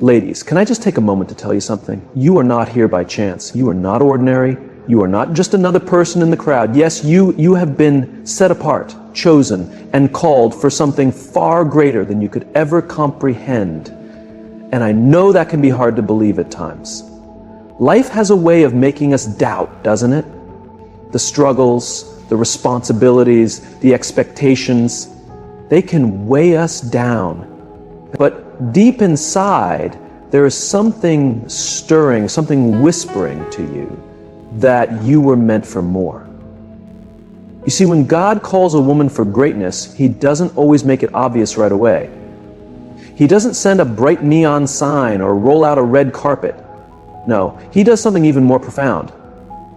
Ladies, can I just take a moment to tell you something? You are not here by chance. You are not ordinary. You are not just another person in the crowd. Yes, you have been set apart, chosen, and called for something far greater than you could ever comprehend. And I know that can be hard to believe at times. Life has a way of making us doubt, doesn't it? The struggles, the responsibilities, the expectations, they can weigh us down. But deep inside, there is something stirring, something whispering to you that you were meant for more. You see, when God calls a woman for greatness, He doesn't always make it obvious right away. He doesn't send a bright neon sign or roll out a red carpet. No, He does something even more profound.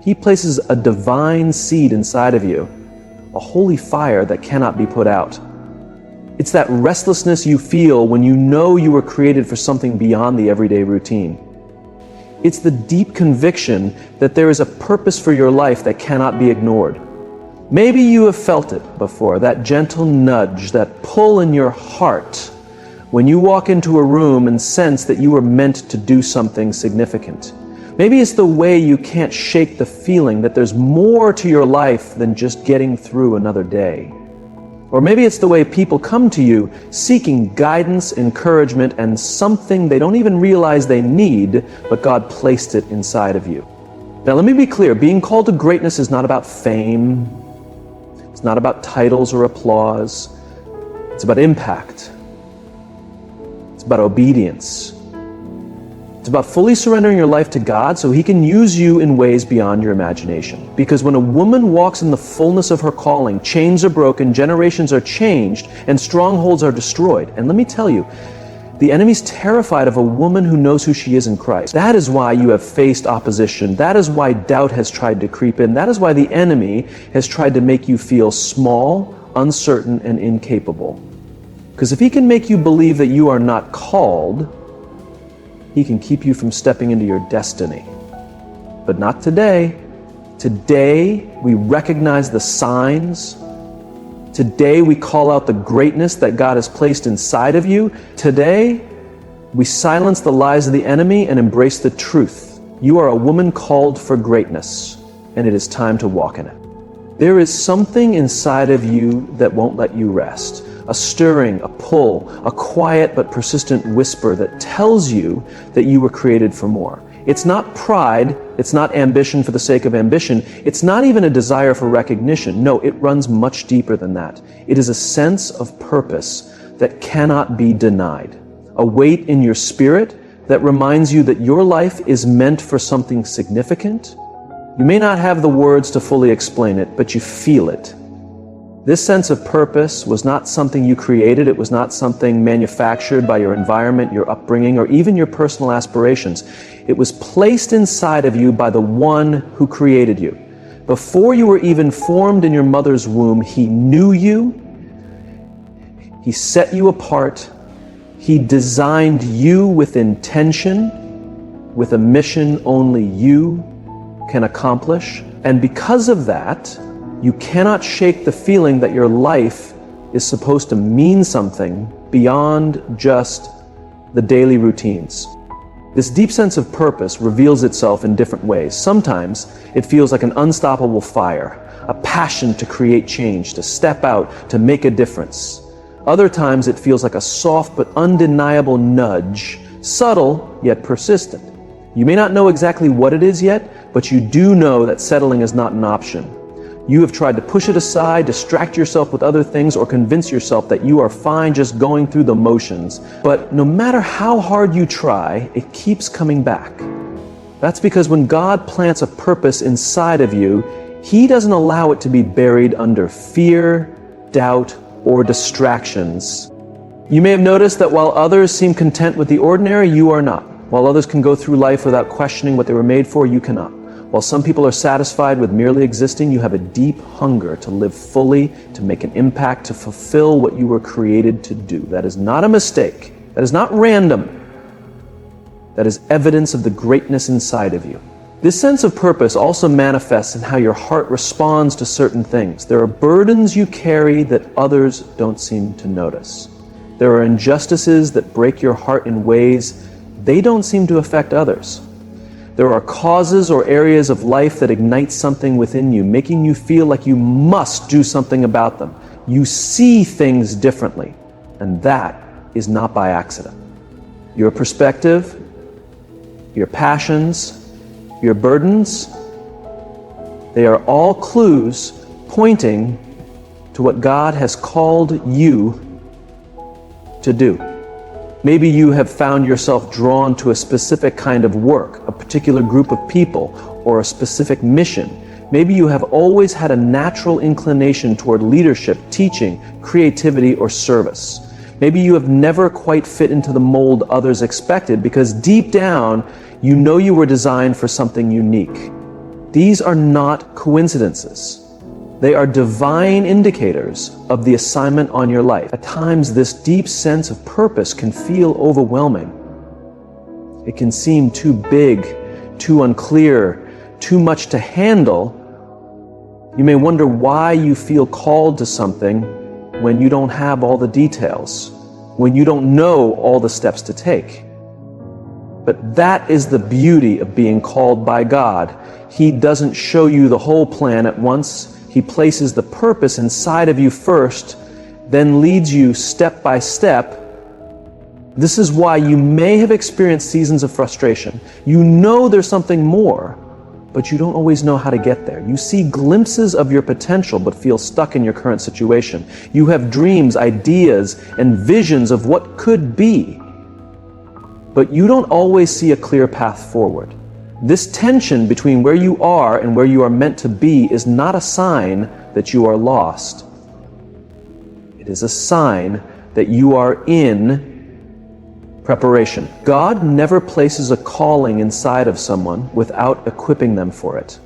He places a divine seed inside of you, a holy fire that cannot be put out. It's that restlessness you feel when you know you were created for something beyond the everyday routine. It's the deep conviction that there is a purpose for your life that cannot be ignored. Maybe you have felt it before, that gentle nudge, that pull in your heart when you walk into a room and sense that you were meant to do something significant. Maybe it's the way you can't shake the feeling that there's more to your life than just getting through another day. Or maybe it's the way people come to you seeking guidance, encouragement, and something they don't even realize they need, but God placed it inside of you. Now let me be clear, being called to greatness is not about fame. It's not about titles or applause. It's about impact. It's about obedience. It's about fully surrendering your life to God so He can use you in ways beyond your imagination. Because when a woman walks in the fullness of her calling, chains are broken, generations are changed, and strongholds are destroyed. And let me tell you, the enemy's terrified of a woman who knows who she is in Christ. That is why you have faced opposition. That is why doubt has tried to creep in. That is why the enemy has tried to make you feel small, uncertain, and incapable. Because if he can make you believe that you are not called, he can keep you from stepping into your destiny. But not today. Today, we recognize the signs. Today, we call out the greatness that God has placed inside of you. Today, we silence the lies of the enemy and embrace the truth. You are a woman called for greatness, and it is time to walk in it. There is something inside of you that won't let you rest. A stirring, a pull, a quiet but persistent whisper that tells you that you were created for more. It's not pride, it's not ambition for the sake of ambition, it's not even a desire for recognition. No, it runs much deeper than that. It is a sense of purpose that cannot be denied. A weight in your spirit that reminds you that your life is meant for something significant. You may not have the words to fully explain it, but you feel it. This sense of purpose was not something you created. It was not something manufactured by your environment, your upbringing, or even your personal aspirations. It was placed inside of you by the one who created you. Before you were even formed in your mother's womb, He knew you. He set you apart. He designed you with intention, with a mission only you can accomplish. And because of that, you cannot shake the feeling that your life is supposed to mean something beyond just the daily routines. This deep sense of purpose reveals itself in different ways. Sometimes it feels like an unstoppable fire, a passion to create change, to step out, to make a difference. Other times it feels like a soft but undeniable nudge, subtle yet persistent. You may not know exactly what it is yet, but you do know that settling is not an option. You have tried to push it aside, distract yourself with other things, or convince yourself that you are fine just going through the motions. But no matter how hard you try, it keeps coming back. That's because when God plants a purpose inside of you, He doesn't allow it to be buried under fear, doubt, or distractions. You may have noticed that while others seem content with the ordinary, you are not. While others can go through life without questioning what they were made for, you cannot. While some people are satisfied with merely existing, you have a deep hunger to live fully, to make an impact, to fulfill what you were created to do. That is not a mistake. That is not random. That is evidence of the greatness inside of you. This sense of purpose also manifests in how your heart responds to certain things. There are burdens you carry that others don't seem to notice. There are injustices that break your heart in ways they don't seem to affect others. There are causes or areas of life that ignite something within you, making you feel like you must do something about them. You see things differently, and that is not by accident. Your perspective, your passions, your burdens, they are all clues pointing to what God has called you to do. Maybe you have found yourself drawn to a specific kind of work, a particular group of people, or a specific mission. Maybe you have always had a natural inclination toward leadership, teaching, creativity, or service. Maybe you have never quite fit into the mold others expected because deep down, you know you were designed for something unique. These are not coincidences. They are divine indicators of the assignment on your life. At times, this deep sense of purpose can feel overwhelming. It can seem too big, too unclear, too much to handle. You may wonder why you feel called to something when you don't have all the details, when you don't know all the steps to take. But that is the beauty of being called by God. He doesn't show you the whole plan at once. He places the purpose inside of you first, then leads you step by step. This is why you may have experienced seasons of frustration. You know there's something more, but you don't always know how to get there. You see glimpses of your potential, but feel stuck in your current situation. You have dreams, ideas, and visions of what could be, but you don't always see a clear path forward. This tension between where you are and where you are meant to be is not a sign that you are lost. It is a sign that you are in preparation. God never places a calling inside of someone without equipping them for it.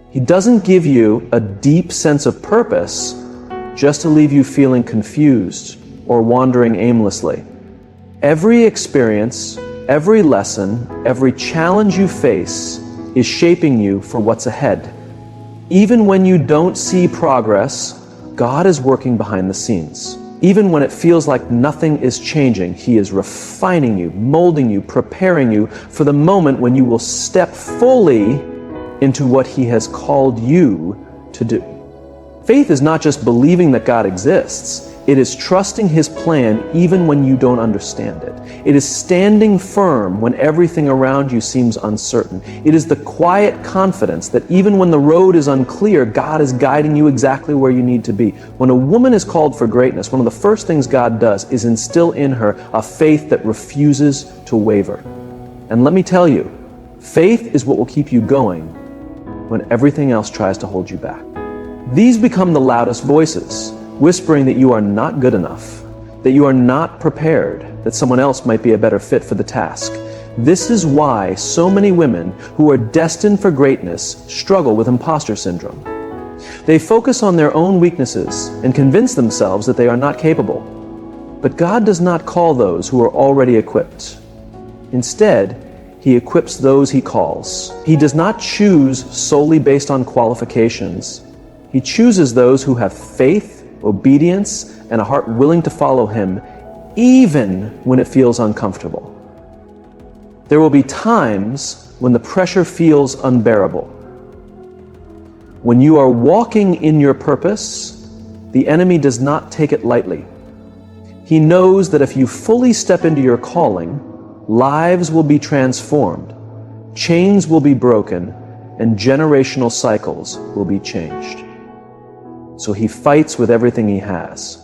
He doesn't give you a deep sense of purpose just to leave you feeling confused or wandering aimlessly. Every experience, every lesson, every challenge you face is shaping you for what's ahead. Even when you don't see progress, God is working behind the scenes. Even when it feels like nothing is changing, He is refining you, molding you, preparing you for the moment when you will step fully into what He has called you to do. Faith is not just believing that God exists. It is trusting His plan even when you don't understand it. It is standing firm when everything around you seems uncertain. It is the quiet confidence that even when the road is unclear, God is guiding you exactly where you need to be. When a woman is called for greatness, one of the first things God does is instill in her a faith that refuses to waver. And let me tell you, faith is what will keep you going when everything else tries to hold you back. These become the loudest voices, whispering that you are not good enough, that you are not prepared, that someone else might be a better fit for the task. This is why so many women who are destined for greatness struggle with imposter syndrome. They focus on their own weaknesses and convince themselves that they are not capable. But God does not call those who are already equipped. Instead, He equips those He calls. He does not choose solely based on qualifications. He chooses those who have faith, obedience, and a heart willing to follow Him, even when it feels uncomfortable. There will be times when the pressure feels unbearable. When you are walking in your purpose, the enemy does not take it lightly. He knows that if you fully step into your calling, lives will be transformed, chains will be broken, and generational cycles will be changed. So he fights with everything he has.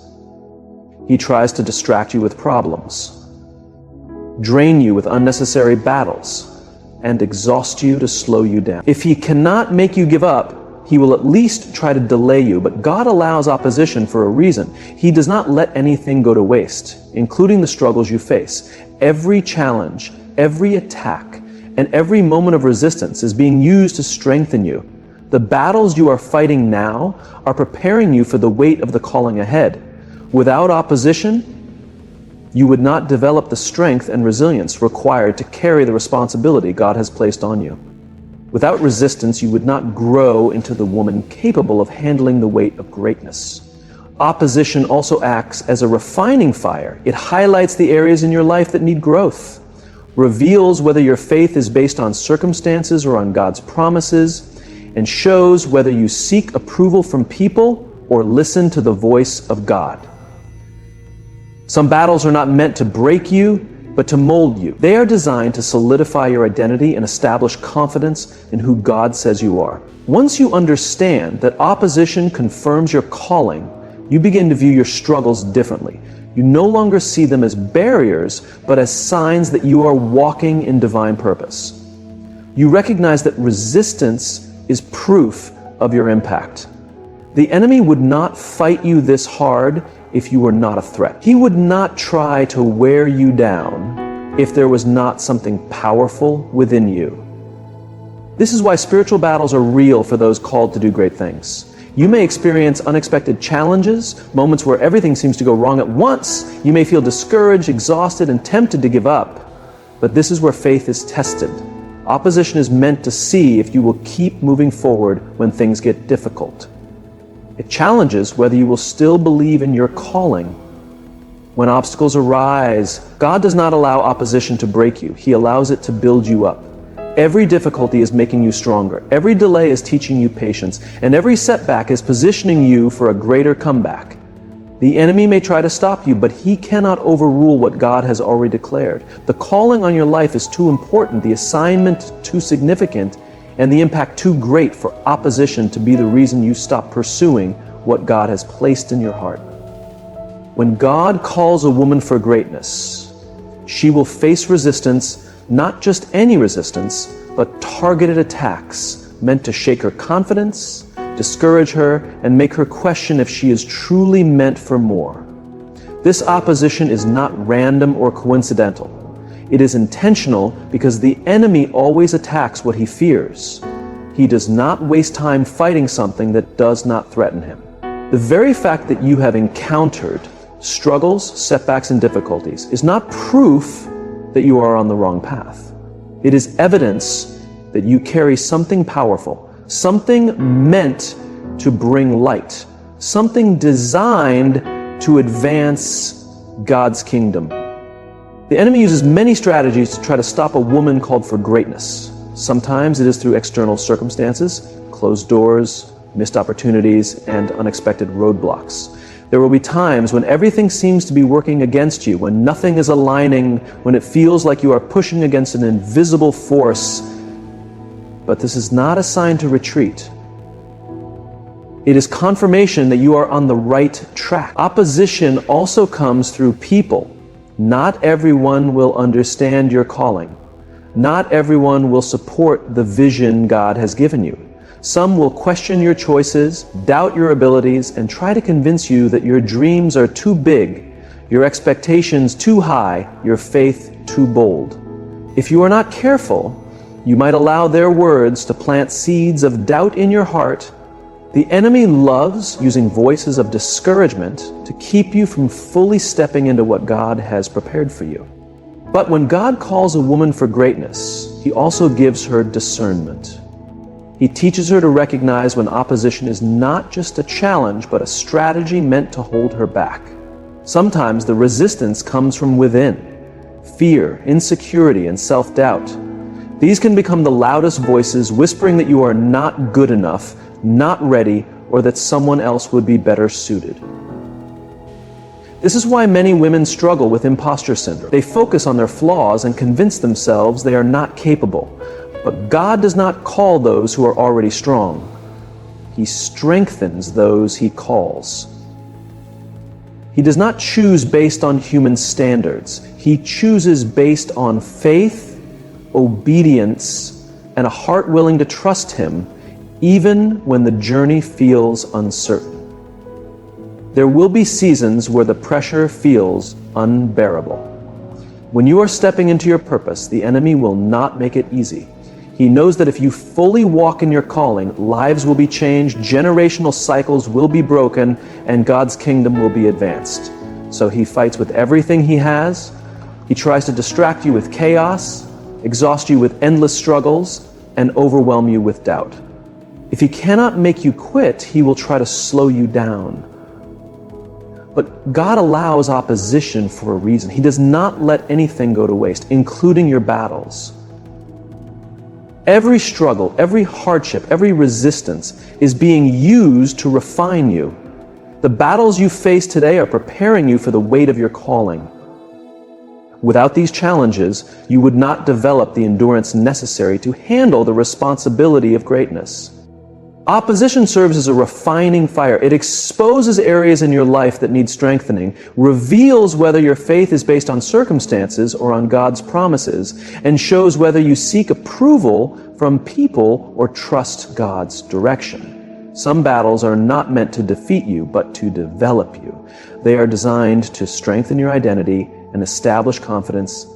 He tries to distract you with problems, drain you with unnecessary battles, and exhaust you to slow you down. If he cannot make you give up, he will at least try to delay you. But God allows opposition for a reason. He does not let anything go to waste, including the struggles you face. Every challenge, every attack, and every moment of resistance is being used to strengthen you. The battles you are fighting now are preparing you for the weight of the calling ahead. Without opposition, you would not develop the strength and resilience required to carry the responsibility God has placed on you. Without resistance, you would not grow into the woman capable of handling the weight of greatness. Opposition also acts as a refining fire. It highlights the areas in your life that need growth. reveals whether your faith is based on circumstances or on God's promises, and shows whether you seek approval from people or listen to the voice of God. Some battles are not meant to break you, but to mold you. They are designed to solidify your identity and establish confidence in who God says you are. Once you understand that opposition confirms your calling, you begin to view your struggles differently. You no longer see them as barriers, but as signs that you are walking in divine purpose. You recognize that resistance is proof of your impact. The enemy would not fight you this hard if you were not a threat. He would not try to wear you down if there was not something powerful within you. This is why spiritual battles are real for those called to do great things. You may experience unexpected challenges, moments where everything seems to go wrong at once. You may feel discouraged, exhausted, and tempted to give up. But this is where faith is tested. Opposition is meant to see if you will keep moving forward when things get difficult. It challenges whether you will still believe in your calling. When obstacles arise, God does not allow opposition to break you. He allows it to build you up. Every difficulty is making you stronger. Every delay is teaching you patience. And every setback is positioning you for a greater comeback. The enemy may try to stop you, but he cannot overrule what God has already declared. The calling on your life is too important, the assignment too significant, and the impact too great for opposition to be the reason you stop pursuing what God has placed in your heart. When God calls a woman for greatness, she will face resistance. Not just any resistance, but targeted attacks meant to shake her confidence, discourage her, and make her question if she is truly meant for more. This opposition is not random or coincidental. It is intentional because the enemy always attacks what he fears. He does not waste time fighting something that does not threaten him. The very fact that you have encountered struggles, setbacks, and difficulties is not proof that you are on the wrong path. It is evidence that you carry something powerful, something meant to bring light, something designed to advance God's kingdom. The enemy uses many strategies to try to stop a woman called for greatness. Sometimes it is through external circumstances, closed doors, missed opportunities, and unexpected roadblocks. There will be times when everything seems to be working against you, when nothing is aligning, when it feels like you are pushing against an invisible force. But this is not a sign to retreat. It is confirmation that you are on the right track. Opposition also comes through people. Not everyone will understand your calling. Not everyone will support the vision God has given you. Some will question your choices, doubt your abilities, and try to convince you that your dreams are too big, your expectations too high, your faith too bold. If you are not careful, you might allow their words to plant seeds of doubt in your heart. The enemy loves using voices of discouragement to keep you from fully stepping into what God has prepared for you. But when God calls a woman for greatness, He also gives her discernment. He teaches her to recognize when opposition is not just a challenge, but a strategy meant to hold her back. Sometimes the resistance comes from within: fear, insecurity, and self-doubt. These can become the loudest voices whispering that you are not good enough, not ready, or that someone else would be better suited. This is why many women struggle with imposter syndrome. They focus on their flaws and convince themselves they are not capable. But God does not call those who are already strong. He strengthens those He calls. He does not choose based on human standards. He chooses based on faith, obedience, and a heart willing to trust Him, even when the journey feels uncertain. There will be seasons where the pressure feels unbearable. When you are stepping into your purpose, the enemy will not make it easy. He knows that if you fully walk in your calling, lives will be changed, generational cycles will be broken, and God's kingdom will be advanced. So he fights with everything he has. He tries to distract you with chaos, exhaust you with endless struggles, and overwhelm you with doubt. If he cannot make you quit, he will try to slow you down. But God allows opposition for a reason. He does not let anything go to waste, including your battles. Every struggle, every hardship, every resistance is being used to refine you. The battles you face today are preparing you for the weight of your calling. Without these challenges, you would not develop the endurance necessary to handle the responsibility of greatness. Opposition serves as a refining fire. It exposes areas in your life that need strengthening, reveals whether your faith is based on circumstances or on God's promises, and shows whether you seek approval from people or trust God's direction. Some battles are not meant to defeat you, but to develop you. They are designed to strengthen your identity and establish confidence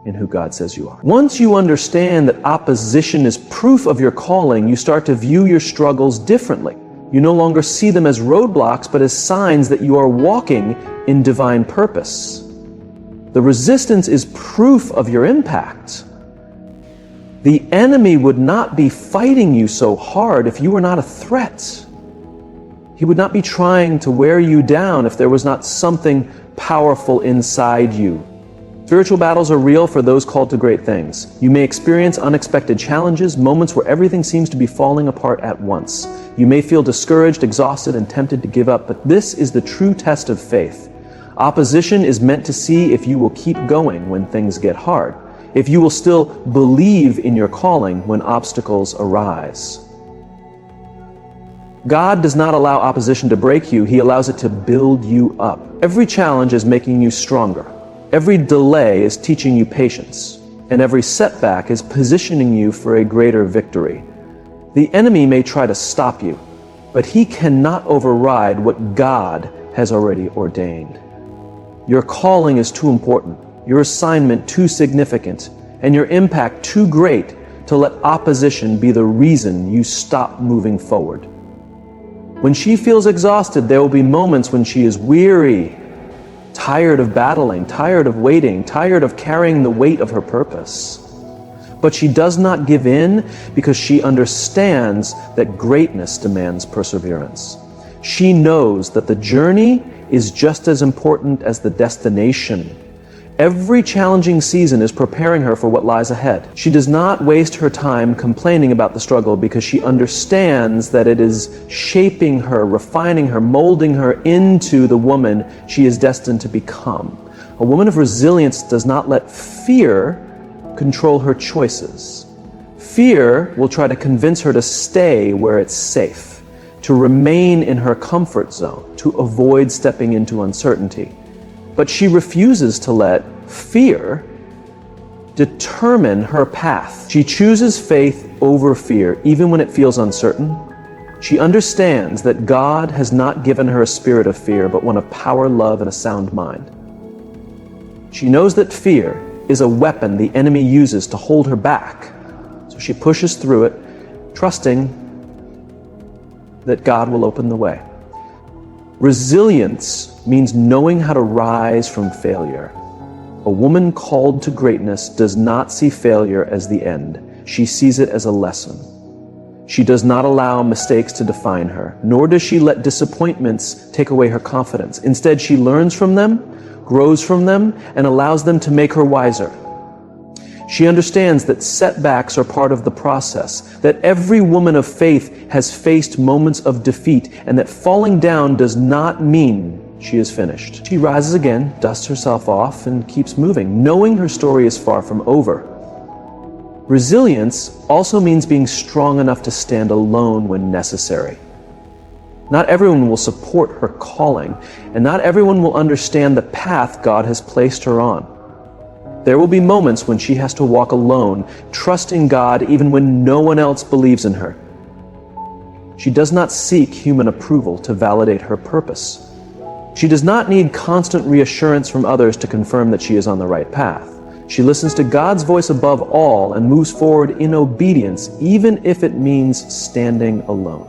in who God says you are. Once you understand that opposition is proof of your calling, you start to view your struggles differently. You no longer see them as roadblocks, but as signs that you are walking in divine purpose. The resistance is proof of your impact. The enemy would not be fighting you so hard if you were not a threat. He would not be trying to wear you down if there was not something powerful inside you. Spiritual battles are real for those called to great things. You may experience unexpected challenges, moments where everything seems to be falling apart at once. You may feel discouraged, exhausted, and tempted to give up, but this is the true test of faith. Opposition is meant to see if you will keep going when things get hard, if you will still believe in your calling when obstacles arise. God does not allow opposition to break you. He allows it to build you up. Every challenge is making you stronger. Every delay is teaching you patience, and every setback is positioning you for a greater victory. The enemy may try to stop you, but he cannot override what God has already ordained. Your calling is too important, your assignment too significant, and your impact too great to let opposition be the reason you stop moving forward. When she feels exhausted, there will be moments when she is weary, tired of battling, tired of waiting, tired of carrying the weight of her purpose. But she does not give in because she understands that greatness demands perseverance. She knows that the journey is just as important as the destination. Every challenging season is preparing her for what lies ahead. She does not waste her time complaining about the struggle because she understands that it is shaping her, refining her, molding her into the woman she is destined to become. A woman of resilience does not let fear control her choices. Fear will try to convince her to stay where it's safe, to remain in her comfort zone, to avoid stepping into uncertainty. But she refuses to let fear determine her path. She chooses faith over fear, even when it feels uncertain. She understands that God has not given her a spirit of fear, but one of power, love, and a sound mind. She knows that fear is a weapon the enemy uses to hold her back. So she pushes through it, trusting that God will open the way. Resilience means knowing how to rise from failure. A woman called to greatness does not see failure as the end. She sees it as a lesson. She does not allow mistakes to define her, nor does she let disappointments take away her confidence. Instead, she learns from them, grows from them, and allows them to make her wiser. She understands that setbacks are part of the process, that every woman of faith has faced moments of defeat, and that falling down does not mean she is finished. She rises again, dusts herself off, and keeps moving, knowing her story is far from over. Resilience also means being strong enough to stand alone when necessary. Not everyone will support her calling, and not everyone will understand the path God has placed her on. There will be moments when she has to walk alone, trusting God even when no one else believes in her. She does not seek human approval to validate her purpose. She does not need constant reassurance from others to confirm that she is on the right path. She listens to God's voice above all and moves forward in obedience, even if it means standing alone.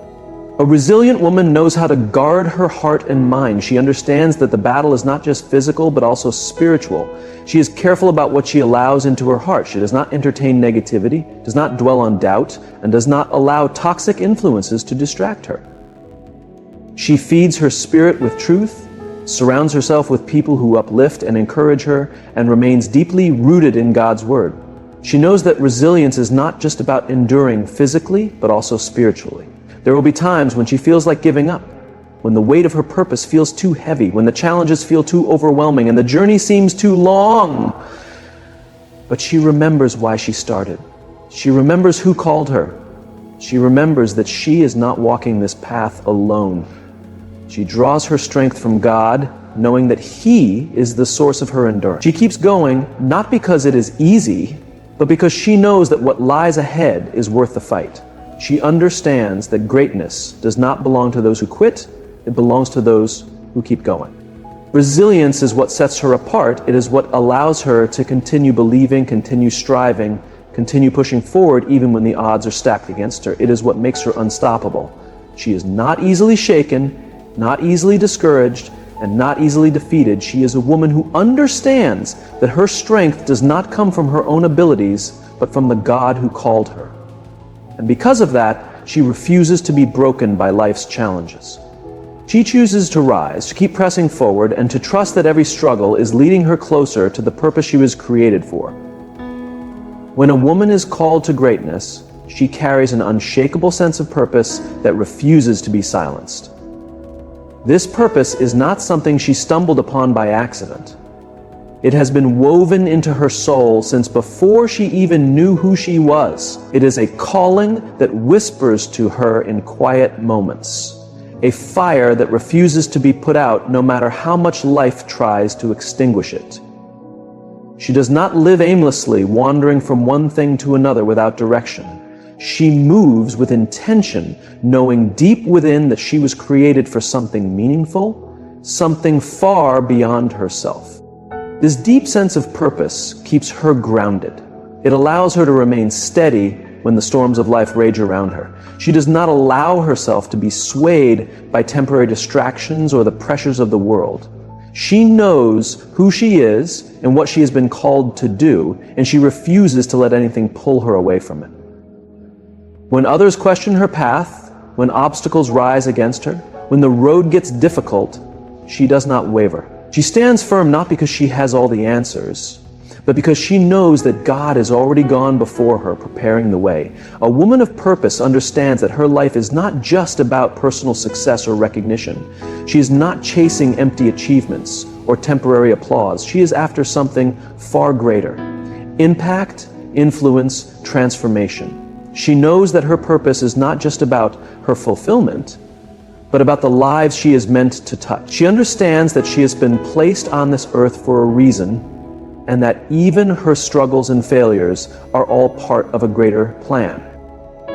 A resilient woman knows how to guard her heart and mind. She understands that the battle is not just physical, but also spiritual. She is careful about what she allows into her heart. She does not entertain negativity, does not dwell on doubt, and does not allow toxic influences to distract her. She feeds her spirit with truth, surrounds herself with people who uplift and encourage her, and remains deeply rooted in God's Word. She knows that resilience is not just about enduring physically, but also spiritually. There will be times when she feels like giving up, when the weight of her purpose feels too heavy, when the challenges feel too overwhelming, and the journey seems too long. But she remembers why she started. She remembers who called her. She remembers that she is not walking this path alone. She draws her strength from God, knowing that He is the source of her endurance. She keeps going, not because it is easy, but because she knows that what lies ahead is worth the fight. She understands that greatness does not belong to those who quit, it belongs to those who keep going. Resilience is what sets her apart. It is what allows her to continue believing, continue striving, continue pushing forward even when the odds are stacked against her. It is what makes her unstoppable. She is not easily shaken, not easily discouraged, and not easily defeated. She is a woman who understands that her strength does not come from her own abilities, but from the God who called her. And because of that, she refuses to be broken by life's challenges. She chooses to rise, to keep pressing forward, and to trust that every struggle is leading her closer to the purpose she was created for. When a woman is called to greatness, she carries an unshakable sense of purpose that refuses to be silenced. This purpose is not something she stumbled upon by accident. It has been woven into her soul since before she even knew who she was. It is a calling that whispers to her in quiet moments, a fire that refuses to be put out no matter how much life tries to extinguish it. She does not live aimlessly, wandering from one thing to another without direction. She moves with intention, knowing deep within that she was created for something meaningful, something far beyond herself. This deep sense of purpose keeps her grounded. It allows her to remain steady when the storms of life rage around her. She does not allow herself to be swayed by temporary distractions or the pressures of the world. She knows who she is and what she has been called to do, and she refuses to let anything pull her away from it. When others question her path, when obstacles rise against her, when the road gets difficult, she does not waver. She stands firm not because she has all the answers, but because she knows that God has already gone before her, preparing the way. A woman of purpose understands that her life is not just about personal success or recognition. She is not chasing empty achievements or temporary applause. She is after something far greater: impact, influence, transformation. She knows that her purpose is not just about her fulfillment, but about the lives she is meant to touch. She understands that she has been placed on this earth for a reason, and that even her struggles and failures are all part of a greater plan.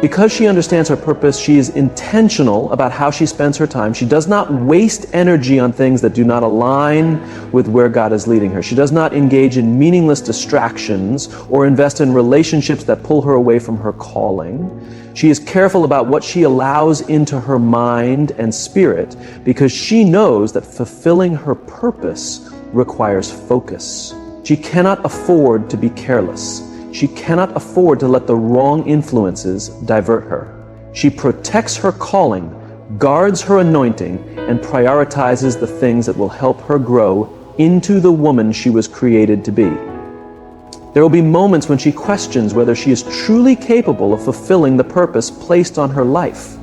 Because she understands her purpose, she is intentional about how she spends her time. She does not waste energy on things that do not align with where God is leading her. She does not engage in meaningless distractions or invest in relationships that pull her away from her calling. She is careful about what she allows into her mind and spirit, because she knows that fulfilling her purpose requires focus. She cannot afford to be careless. She cannot afford to let the wrong influences divert her. She protects her calling, guards her anointing, and prioritizes the things that will help her grow into the woman she was created to be. There will be moments when she questions whether she is truly capable of fulfilling the purpose placed on her life.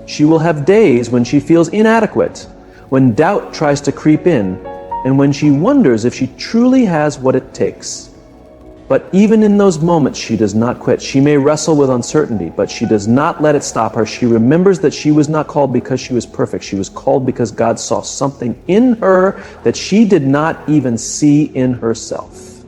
She will have days when she feels inadequate, when doubt tries to creep in, and when she wonders if she truly has what it takes. But even in those moments, she does not quit. She may wrestle with uncertainty, but she does not let it stop her. She remembers that she was not called because she was perfect. She was called because God saw something in her that she did not even see in herself.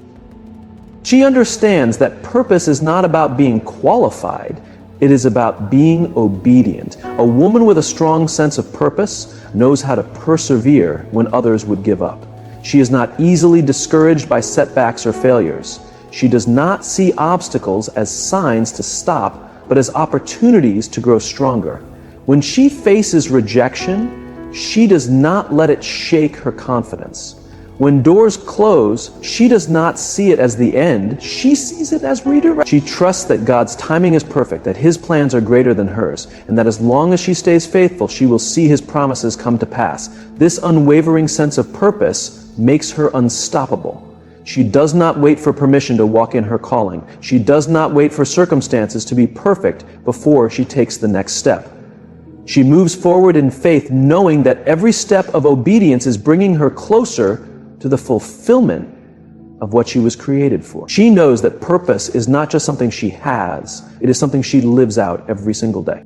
She understands that purpose is not about being qualified. It is about being obedient. A woman with a strong sense of purpose knows how to persevere when others would give up. She is not easily discouraged by setbacks or failures. She does not see obstacles as signs to stop, but as opportunities to grow stronger. When she faces rejection, she does not let it shake her confidence. When doors close, she does not see it as the end. She sees it as redirect. She trusts that God's timing is perfect, that His plans are greater than hers, and that as long as she stays faithful, she will see His promises come to pass. This unwavering sense of purpose makes her unstoppable. She does not wait for permission to walk in her calling. She does not wait for circumstances to be perfect before she takes the next step. She moves forward in faith, knowing that every step of obedience is bringing her closer to the fulfillment of what she was created for. She knows that purpose is not just something she has, it is something she lives out every single day.